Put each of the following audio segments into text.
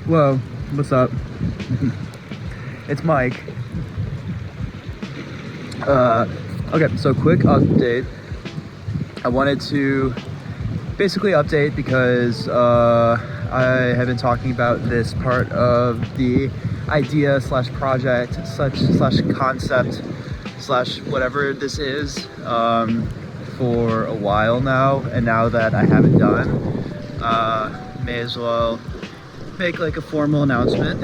Whoa, what's up? It's Mike. Okay, so quick update. I wanted to basically update because I have been talking about this part of the idea slash project slash concept slash whatever this is for a while now, and now that I have it done, may as well make like a formal announcement.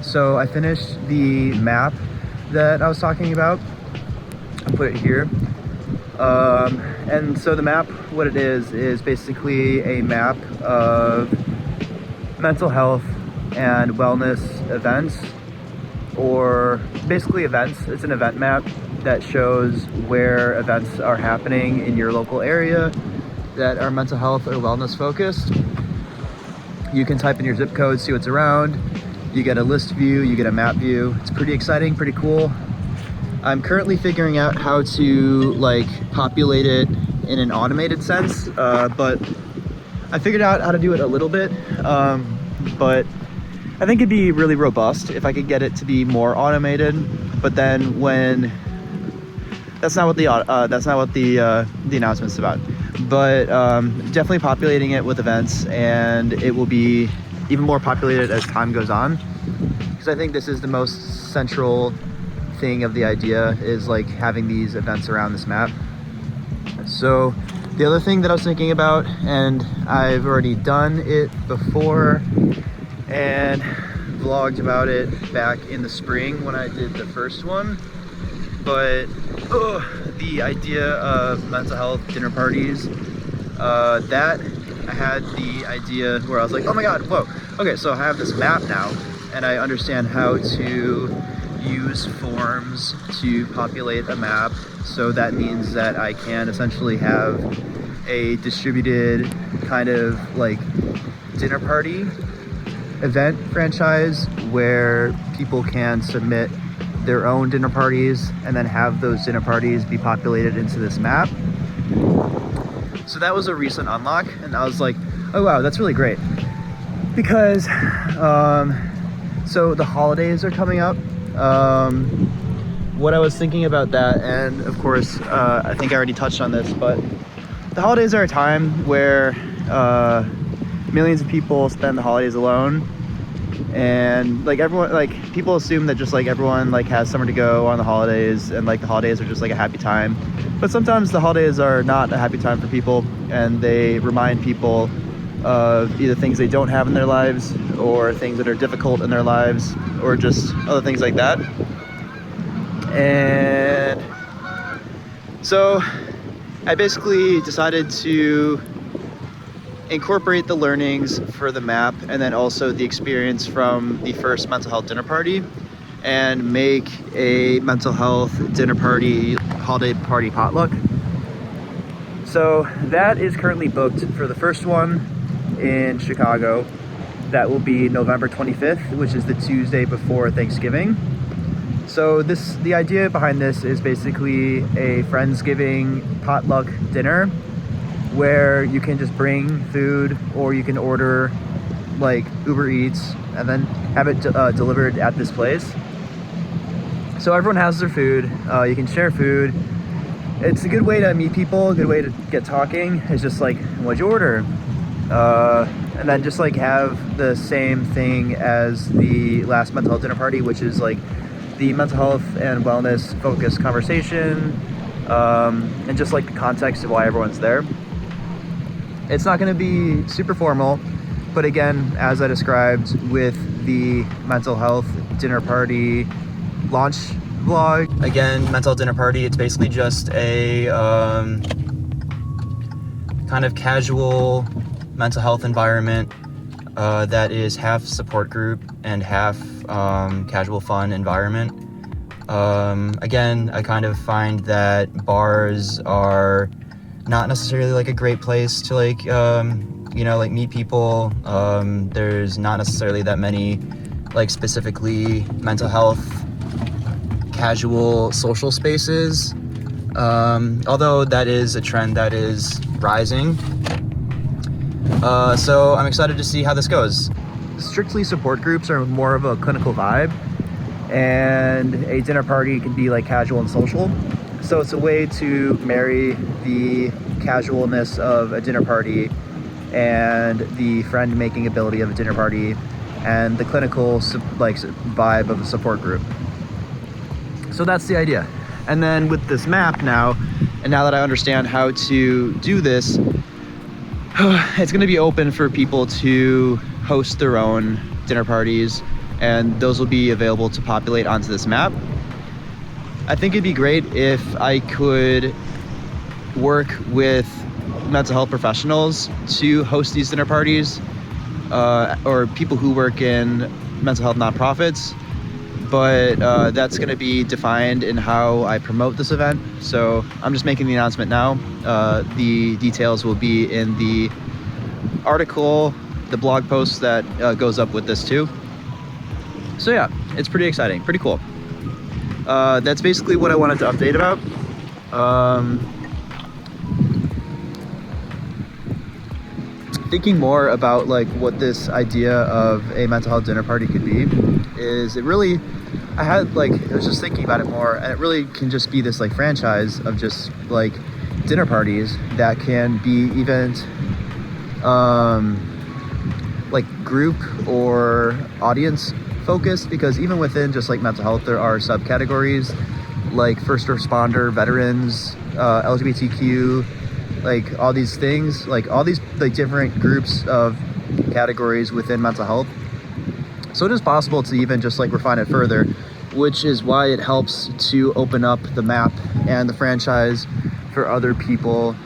So I finished the map that I was talking about. I put it here. And so the map, what it is basically a map of mental health and wellness events, or basically events. It's an event map that shows where events are happening in your local area that are mental health or wellness focused. You can type in your zip code, see what's around. You get a list view, you get a map view. It's pretty exciting, pretty cool. I'm currently figuring out how to like populate it in an automated sense, but I figured out how to do it a little bit. But I think it'd be really robust if I could get it to be more automated. But then when that's not what the announcement's about. But definitely populating it with events, and it will be even more populated as time goes on, because I think this is the most central thing of the idea, is like having these events around this map. So the other thing that I was thinking about, and I've already done it before and vlogged about it back in the spring when I did the first one, but the idea of mental health dinner parties, that I had the idea where I was like, oh my god, whoa, okay, so I have this map now and I understand how to use forms to populate a map. So that means that I can essentially have a distributed kind of like dinner party event franchise where people can submit their own dinner parties and then have those dinner parties be populated into this map. So that was a recent unlock, and I was like, oh wow, that's really great, because so the holidays are coming up. What I was thinking about that, and of course I think I already touched on this, but the holidays are a time where millions of people spend the holidays alone, and like everyone, like people assume that just like everyone like has somewhere to go on the holidays, and like the holidays are just like a happy time. But sometimes the holidays are not a happy time for people, and they remind people of either things they don't have in their lives, or things that are difficult in their lives, or just other things like that. And so I basically decided to incorporate the learnings for the map and then also the experience from the first mental health dinner party, and make a mental health dinner party, holiday party potluck. So that is currently booked for the first one in Chicago. That will be November 25th, which is the Tuesday before Thanksgiving. So the idea behind this is basically a Friendsgiving potluck dinner where you can just bring food, or you can order like Uber Eats and then have it delivered at this place. So everyone has their food, you can share food. It's a good way to meet people, a good way to get talking. It's just like, what'd you order? And then just like have the same thing as the last mental health dinner party, which is like the mental health and wellness focused conversation, and just like the context of why everyone's there. It's not going to be super formal, but again, as I described with the mental health dinner party launch vlog, again, mental health dinner party, it's basically just a kind of casual mental health environment that is half support group and half casual fun environment. Again, I kind of find that bars are not necessarily like a great place to like like meet people. There's not necessarily that many like specifically mental health casual social spaces, although that is a trend that is rising. So I'm excited to see how this goes. strictly support groups are more of a clinical vibe, and a dinner party can be like casual and social. So it's a way to marry the casualness of a dinner party and the friend making ability of a dinner party and the clinical like vibe of a support group. So that's the idea. And then with this map now, and now that I understand how to do this, it's going to be open for people to host their own dinner parties, and those will be available to populate onto this map. I think it'd be great if I could work with mental health professionals to host these dinner parties, or people who work in mental health nonprofits, but that's going to be defined in how I promote this event. So I'm just making the announcement now. The details will be in the article, the blog post that goes up with this too. So yeah, it's pretty exciting, pretty cool. That's basically what I wanted to update about. Thinking more about like what this idea of a mental health dinner party could be is I was just thinking about it more, and it really can just be this like franchise of just like dinner parties that can be event like group or audience focused, because even within just like mental health there are subcategories like first responder, veterans, LGBTQ, like all these things, like all these like different groups of categories within mental health. So it is possible to even just like refine it further, which is why it helps to open up the map and the franchise for other people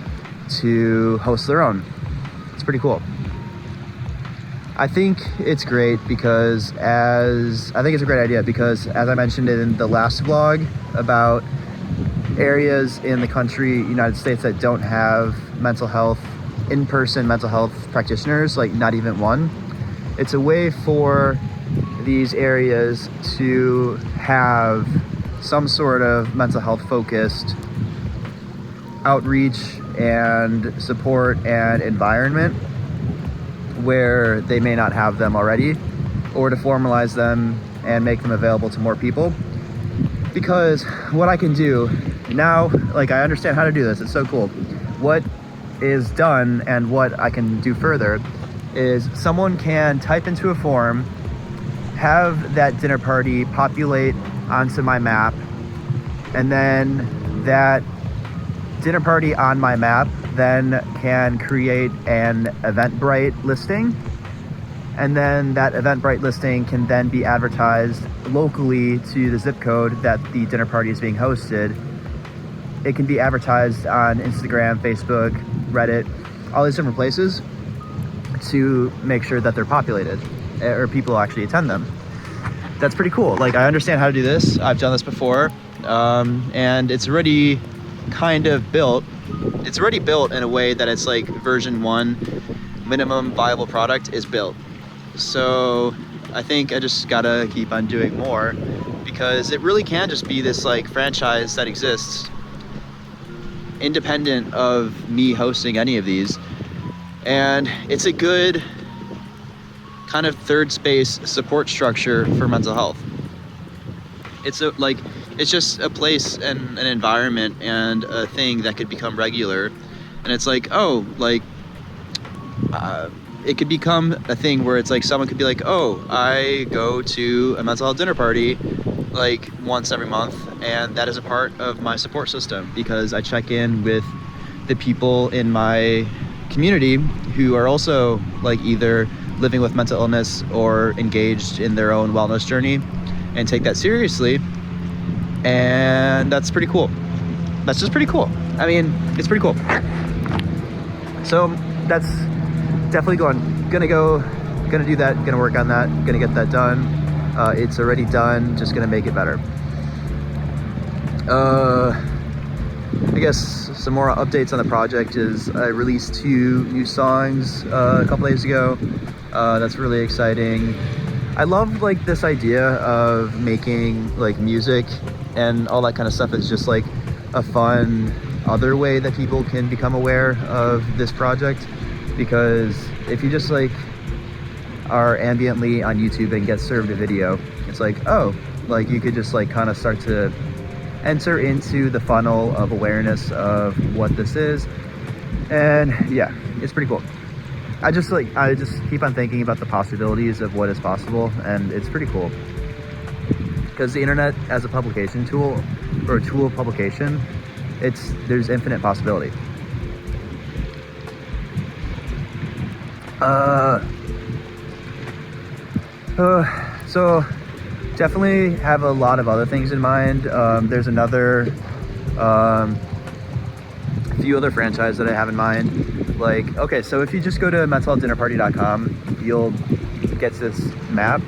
to host their own. It's pretty cool. I think it's great because it's a great idea because as I mentioned in the last vlog about areas in the country, United States, that don't have in-person mental health practitioners, like not even one. It's a way for these areas to have some sort of mental health focused outreach and support and environment where they may not have them already, or to formalize them and make them available to more people. Because what I can do now, like I understand how to do this, it's so cool. What is done and what I can do further is someone can type into a form, have that dinner party populate onto my map, and then that dinner party on my map then can create an Eventbrite listing, and then that Eventbrite listing can then be advertised locally to the zip code that the dinner party is being hosted. It can be advertised on Instagram, Facebook, Reddit, all these different places to make sure that they're populated or people actually attend them. That's pretty cool. Like I understand how to do this. I've done this before, and it's already kind of built. It's already built in a way that it's like version 1, minimum viable product is built. So I think I just gotta keep on doing more, because it really can just be this like franchise that exists independent of me hosting any of these. And it's a good kind of third space support structure for mental health. It's just a place and an environment and a thing that could become regular. And it's like, it could become a thing where it's like someone could be like, oh, I go to a mental health dinner party like once every month, and that is a part of my support system because I check in with the people in my community who are also like either living with mental illness or engaged in their own wellness journey and take that seriously. And that's pretty cool. That's just pretty cool. I mean, it's pretty cool. So that's definitely gonna do that, gonna work on that, gonna get that done. It's already done, just gonna make it better. I guess some more updates on the project is I released 2 new songs a couple days ago. That's really exciting. I love like this idea of making like music and all that kind of stuff. Is just like a fun other way that people can become aware of this project, because if you just like are ambiently on YouTube and get served a video, it's like, oh, like you could just like kind of start to enter into the funnel of awareness of what this is. And yeah, it's pretty cool. I just keep on thinking about the possibilities of what is possible, and it's pretty cool. Because the internet as a publication tool, or a tool of publication, there's infinite possibility. So definitely have a lot of other things in mind. There's another few other franchises that I have in mind. Like, okay, so if you just go to mentalhealthdinnerparty.com, you'll get this map.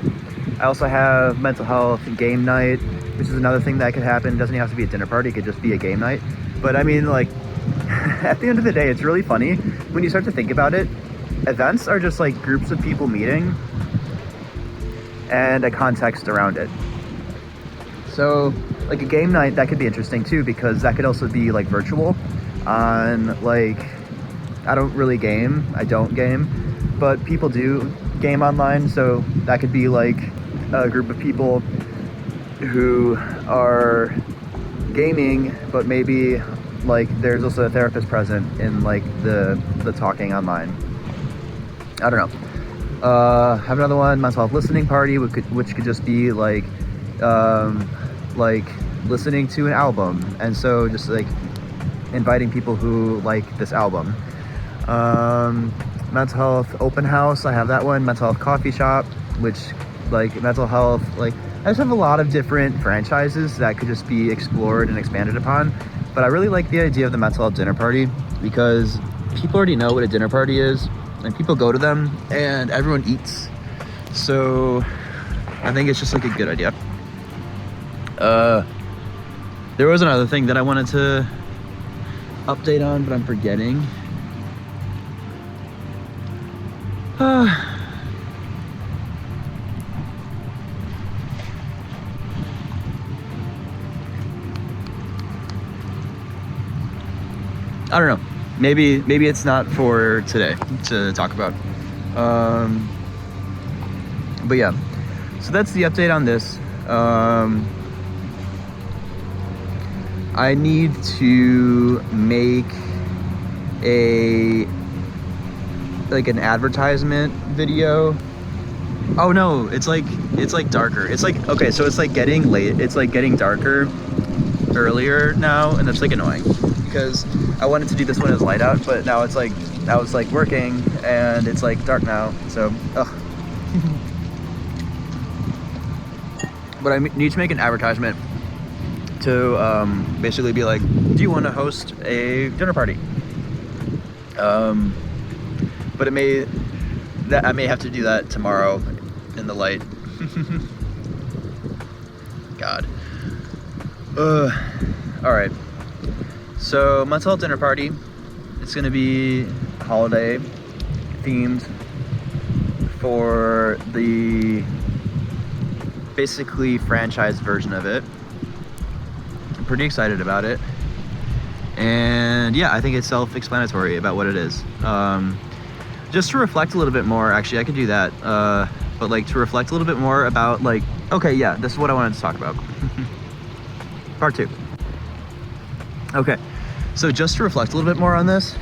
I also have mental health game night, which is another thing that could happen. It doesn't have to be a dinner party, it could just be a game night. But I mean, like, at the end of the day, it's really funny when you start to think about it. Events are just like groups of people meeting and a context around it. So like a game night, that could be interesting too, because that could also be like virtual on, like, I don't game, but people do game online. So that could be like a group of people who are gaming, but maybe like there's also a therapist present in like the talking online. I don't know. Have another one, mental health listening party, which could just be like listening to an album, and so just like inviting people who like this album. Mental health open house, I have that one. Mental health coffee shop, which like mental health, like I just have a lot of different franchises that could just be explored and expanded upon. But I really like the idea of the mental health dinner party, because people already know what a dinner party is, and people go to them and everyone eats. So I think it's just like a good idea. There was another thing that I wanted to update on, but I'm forgetting. I don't know. Maybe it's not for today to talk about. But yeah, so that's the update on this. I need to make an advertisement video. Oh no, it's like darker. It's like, okay, so it's like getting late. It's like getting darker earlier now, and that's like annoying, because I wanted to do this one as light out, but now it's like, working and it's like dark now, so ugh. But I need to make an advertisement to basically be like, do you want to host a dinner party? But I may have to do that tomorrow in the light. God. All right. So mental health dinner party. It's gonna be holiday themed for the basically franchise version of it. I'm pretty excited about it. And yeah, I think it's self-explanatory about what it is. Just to reflect a little bit more, actually, I could do that. But like to reflect a little bit more about like, okay, yeah, this is what I wanted to talk about. Part 2. Okay, so just to reflect a little bit more on this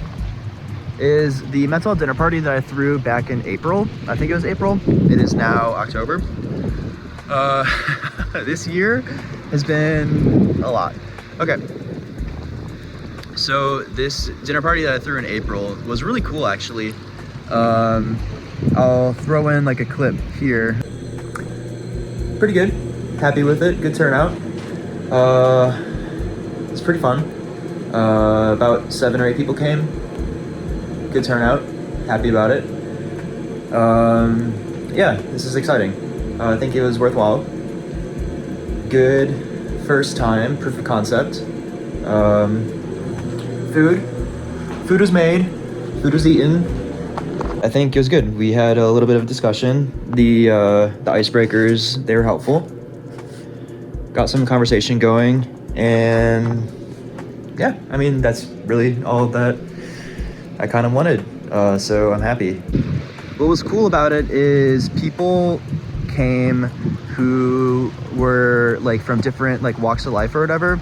is the mental health dinner party that I threw back in April. I think it was April. It is now October. This year has been a lot. Okay. So this dinner party that I threw in April was really cool, actually. I'll throw in like a clip here. Pretty good. Happy with it. Good turnout. It's pretty fun. About 7 or 8 people came. Good turnout. Happy about it. Yeah, this is exciting. I think it was worthwhile. Good first time, proof of concept. Food was made, food was eaten. I think it was good. We had a little bit of discussion. The icebreakers, they were helpful. Got some conversation going, and yeah, I mean, that's really all that I kind of wanted. So I'm happy. what was cool about it is people came who were like from different like walks of life or whatever,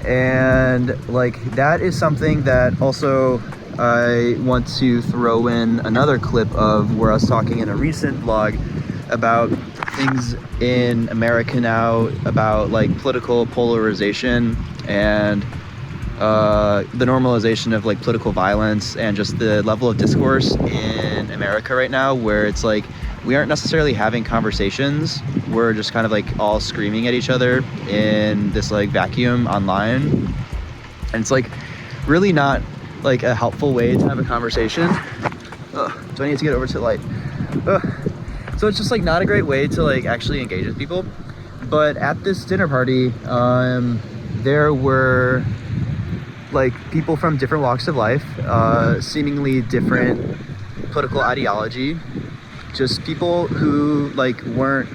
and like that is something that also I want to throw in another clip of where I was talking in a recent vlog about things in America now, about like political polarization and the normalization of like political violence and just the level of discourse in America right now, where it's like we aren't necessarily having conversations, we're just kind of like all screaming at each other in this like vacuum online, and it's like really not like a helpful way to have a conversation. Do I need to get over to the light? So it's just like not a great way to like actually engage with people. But at this dinner party, there were like people from different walks of life, seemingly different political ideology, just people who like weren't,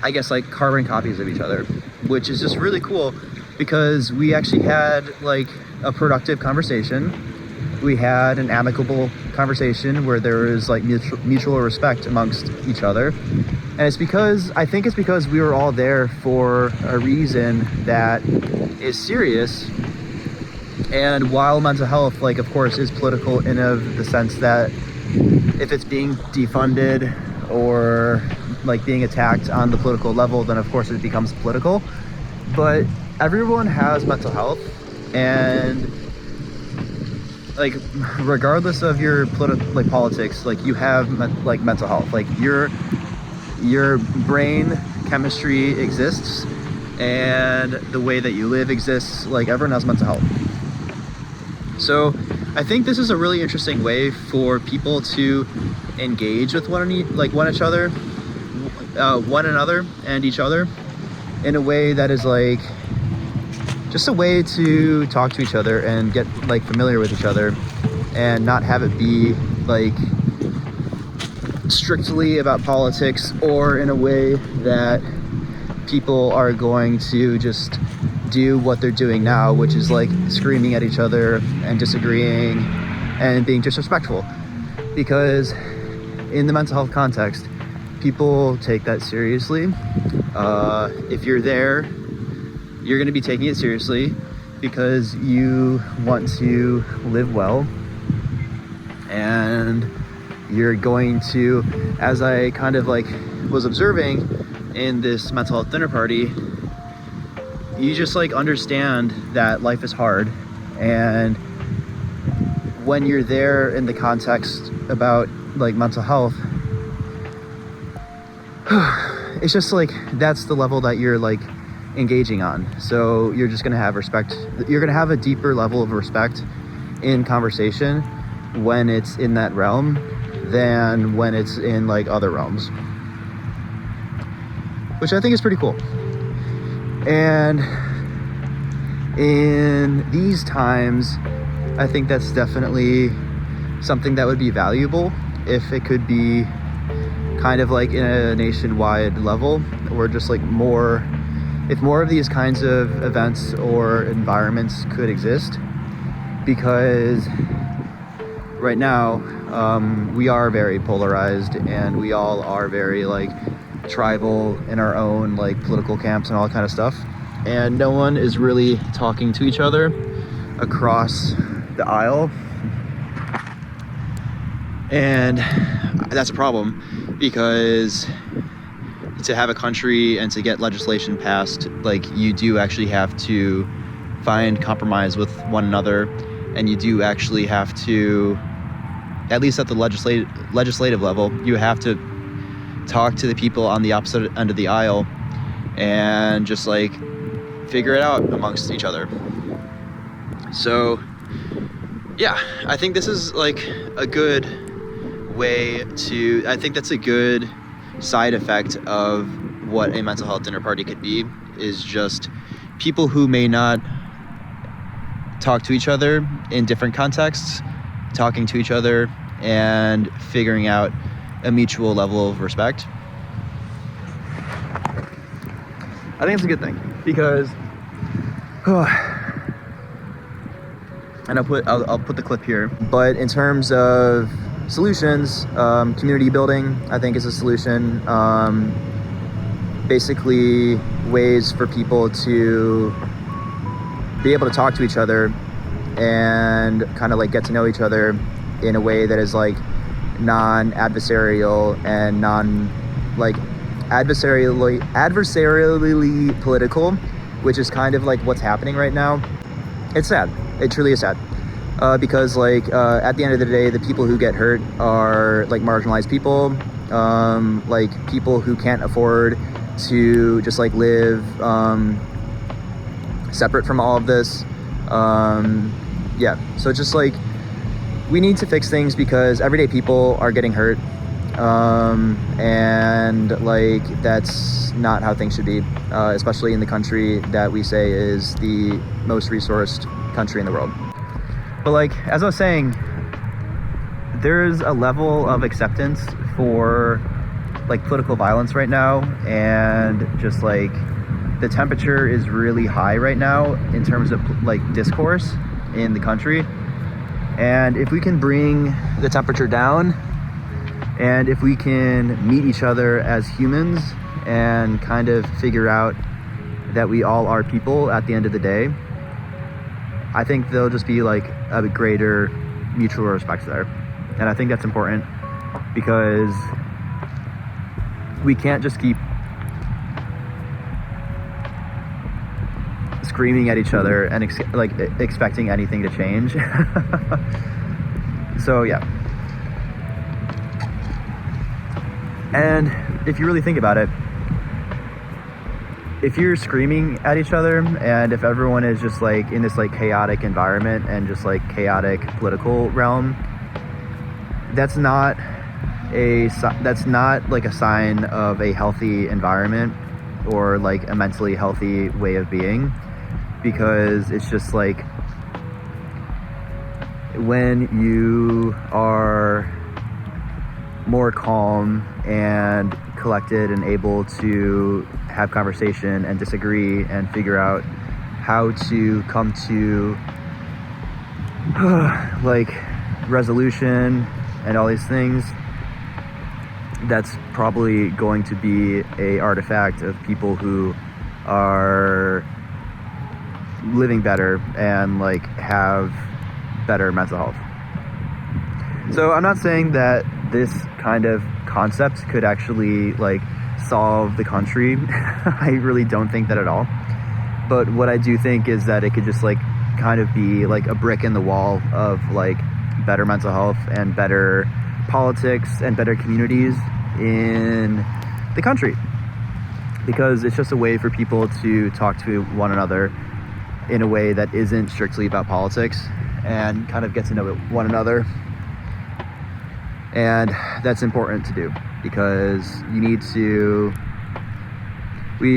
I guess, like carbon copies of each other, which is just really cool because we actually had like a productive conversation. We had an amicable conversation where there was like mutual respect amongst each other. And it's because, I think it's because we were all there for a reason that is serious. And while mental health, like, of course, is political in of the sense that if it's being defunded or like being attacked on the political level, then of course it becomes political. But everyone has mental health, and like regardless of your politics, like you have like mental health. Like your brain chemistry exists, and the way that you live exists. Like everyone has mental health. So I think this is a really interesting way for people to engage with one another and each other in a way that is like just a way to talk to each other and get like familiar with each other, and not have it be like strictly about politics, or in a way that people are going to just do what they're doing now, which is like screaming at each other and disagreeing and being disrespectful. Because in the mental health context, people take that seriously. If you're there, you're going to be taking it seriously because you want to live well, and you're going to, as I kind of like was observing in this mental health dinner party, you just like understand that life is hard, and when you're there in the context about like mental health, it's just like that's the level that you're like engaging on. So you're just gonna have respect. You're gonna have a deeper level of respect in conversation when it's in that realm than when it's in like other realms, which I think is pretty cool. And in these times, I think that's definitely something that would be valuable if it could be kind of like in a nationwide level, or just like if more of these kinds of events or environments could exist. Because right now, we are very polarized, and we all are very like tribal in our own like political camps and all that kind of stuff, and no one is really talking to each other across the aisle, and that's a problem, because to have a country and to get legislation passed, like you do actually have to find compromise with one another, and you do actually have to, at least at the legislative level, you have to talk to the people on the opposite end of the aisle and just like figure it out amongst each other. So yeah, I think this is like a good way to, I think that's a good side effect of what a mental health dinner party could be, is just people who may not talk to each other in different contexts, talking to each other and figuring out a mutual level of respect. I think it's a good thing, because and I'll put the clip here, but in terms of solutions. Community building, I think, is a solution. Basically, ways for people to be able to talk to each other and kind of like get to know each other in a way that is like non-adversarial and adversarially political, which is kind of like what's happening right now. It's sad. It truly is sad. Because like at the end of the day, the people who get hurt are like marginalized people, like people who can't afford to just like live separate from all of this. Yeah, so just like we need to fix things because everyday people are getting hurt, and like that's not how things should be, especially in the country that we say is the most resourced country in the world. But like, as I was saying, there's a level of acceptance for like political violence right now, and just like the temperature is really high right now in terms of like discourse in the country. And if we can bring the temperature down, and if we can meet each other as humans and kind of figure out that we all are people at the end of the day, I think there'll just be like a greater mutual respect there. And I think that's important because we can't just keep screaming at each other and expecting anything to change. So yeah. And if you really think about it, if you're screaming at each other and if everyone is just like in this like chaotic environment and just like chaotic political realm, that's not like a sign of a healthy environment or like a mentally healthy way of being, because it's just like when you are more calm and collected and able to have conversation and disagree and figure out how to come to like resolution and all these things, that's probably going to be a artifact of people who are living better and like have better mental health. So I'm not saying that this kind of concept could actually like solve the country. I really don't think that at all. But what I do think is that it could just like kind of be like a brick in the wall of like better mental health and better politics and better communities in the country, because it's just a way for people to talk to one another in a way that isn't strictly about politics and kind of get to know one another. And that's important to do because you need to,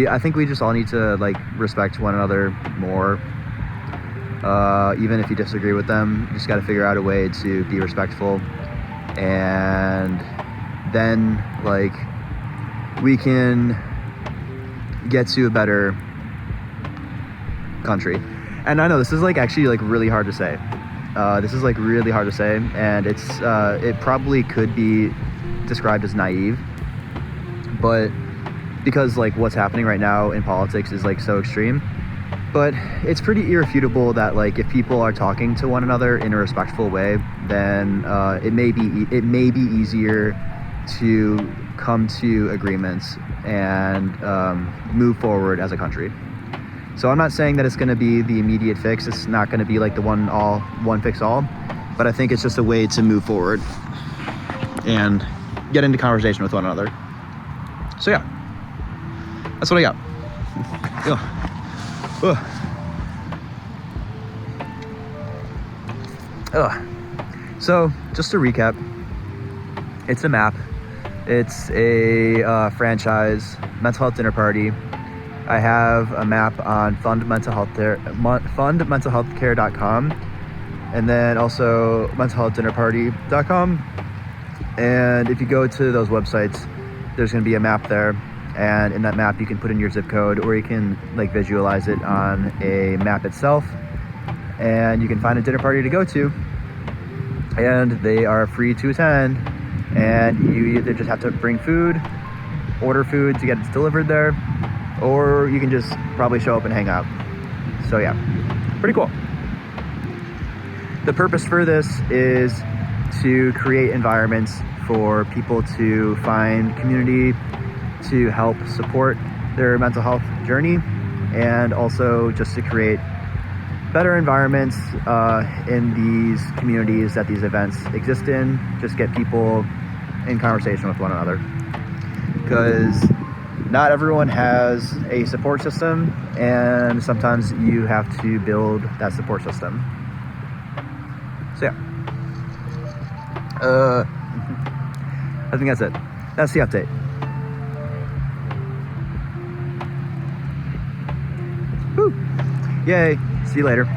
I think we just all need to like respect one another more. Even if you disagree with them, you just got to figure out a way to be respectful, and then like we can get to a better country. And I know this is like actually like really hard to say. This is like really hard to say, and it probably could be described as naive, but because like what's happening right now in politics is like so extreme. But it's pretty irrefutable that like if people are talking to one another in a respectful way, then it may be easier to come to agreements and move forward as a country. So I'm not saying that it's going to be the immediate fix. It's not going to be like the one fix all, but I think it's just a way to move forward and get into conversation with one another. So yeah, that's what I got. So just to recap, it's a MAP. It's a franchise mental health dinner party. I have a map on fundmentalhealthcare.com, and then also mentalhealthdinnerparty.com. And if you go to those websites, there's going to be a map there, and in that map you can put in your zip code, or you can like visualize it on a map itself, and you can find a dinner party to go to. and they are free to attend, and you either just have to bring food, order food to get it delivered there, or you can just probably show up and hang out. So yeah, pretty cool. The purpose for this is to create environments for people to find community, to help support their mental health journey, and also just to create better environments in these communities that these events exist in. Just get people in conversation with one another, because not everyone has a support system, and sometimes you have to build that support system. So yeah, I think that's it. That's the update. Woo! Yay! See you later.